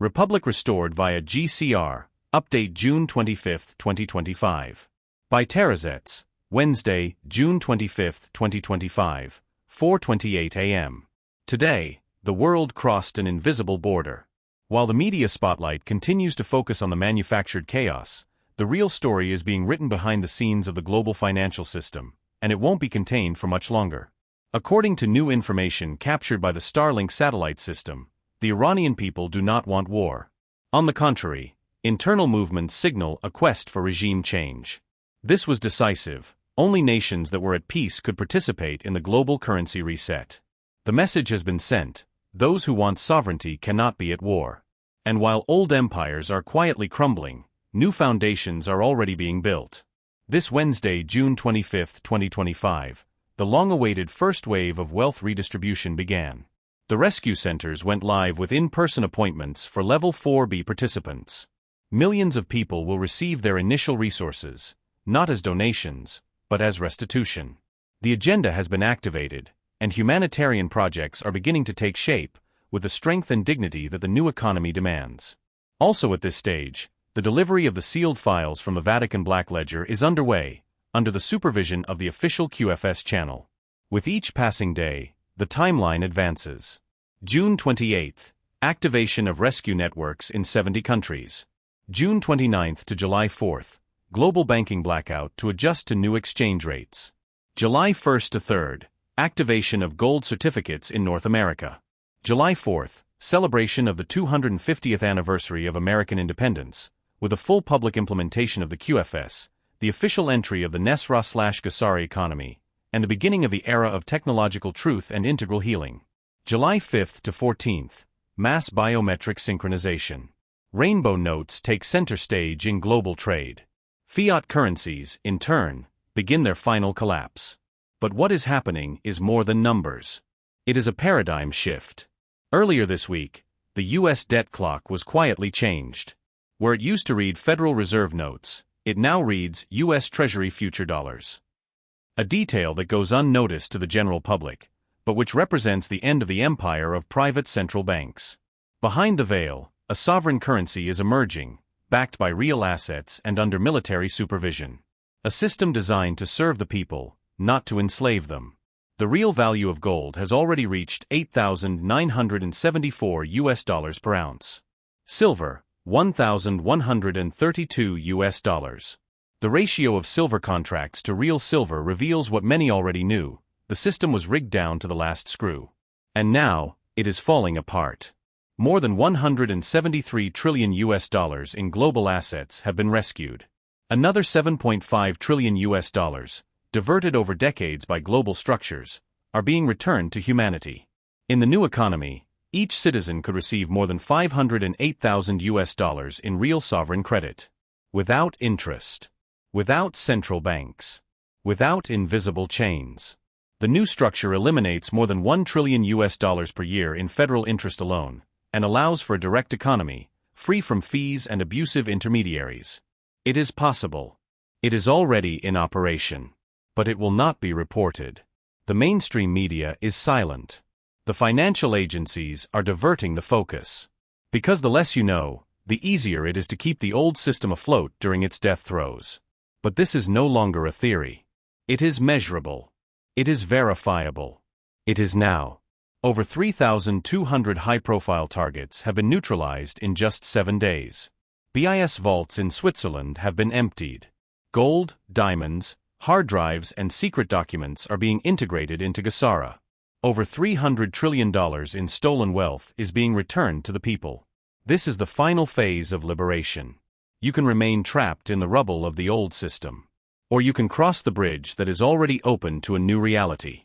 Republic restored via GCR, update June 25, 2025. By Terrazets, Wednesday, June 25, 2025, 4:28 a.m. Today, the world crossed an invisible border. While the media spotlight continues to focus on the manufactured chaos, the real story is being written behind the scenes of the global financial system, and it won't be contained for much longer. According to new information captured by the Starlink satellite system, the Iranian people do not want war. On the contrary, internal movements signal a quest for regime change. This was decisive. Only nations that were at peace could participate in the global currency reset. The message has been sent: those who want sovereignty cannot be at war. And while old empires are quietly crumbling, new foundations are already being built. This Wednesday, June 25, 2025, the long-awaited first wave of wealth redistribution began. The rescue centers went live with in-person appointments for Level 4B participants. Millions of people will receive their initial resources, not as donations, but as restitution. The agenda has been activated, and humanitarian projects are beginning to take shape, with the strength and dignity that the new economy demands. Also at this stage, the delivery of the sealed files from the Vatican Black Ledger is underway, under the supervision of the official QFS channel. With each passing day, the timeline advances. June 28th, activation of rescue networks in 70 countries. June 29th to July 4th, global banking blackout to adjust to new exchange rates. July 1st to 3rd, activation of gold certificates in North America. July 4th, celebration of the 250th anniversary of American independence, with a full public implementation of the QFS, the official entry of the NESARA/GESARA economy, and the beginning of the era of technological truth and integral healing. July 5th to 14th, mass biometric synchronization. Rainbow notes take center stage in global trade. Fiat currencies, in turn, begin their final collapse. But what is happening is more than numbers. It is a paradigm shift. Earlier this week, the U.S. debt clock was quietly changed. Where it used to read Federal Reserve notes, it now reads U.S. Treasury future dollars. A detail that goes unnoticed to the general public, but which represents the end of the empire of private central banks. Behind the veil, a sovereign currency is emerging, backed by real assets and under military supervision. A system designed to serve the people, not to enslave them. The real value of gold has already reached $8,974 per ounce. Silver, $1,132. The ratio of silver contracts to real silver reveals what many already knew: the system was rigged down to the last screw. And now, it is falling apart. More than $173 trillion in global assets have been rescued. Another $7.5 trillion, diverted over decades by global structures, are being returned to humanity. In the new economy, each citizen could receive more than $508,000 in real sovereign credit. Without interest. Without central banks. Without invisible chains. The new structure eliminates more than $1 trillion per year in federal interest alone, and allows for a direct economy, free from fees and abusive intermediaries. It is possible. It is already in operation. But it will not be reported. The mainstream media is silent. The financial agencies are diverting the focus. Because the less you know, the easier it is to keep the old system afloat during its death throes. But this is no longer a theory. It is measurable. It is verifiable. It is now. Over 3,200 high-profile targets have been neutralized in just 7 days. BIS vaults in Switzerland have been emptied. Gold, diamonds, hard drives and secret documents are being integrated into GESARA. Over $300 trillion in stolen wealth is being returned to the people. This is the final phase of liberation. You can remain trapped in the rubble of the old system. Or you can cross the bridge that is already open to a new reality.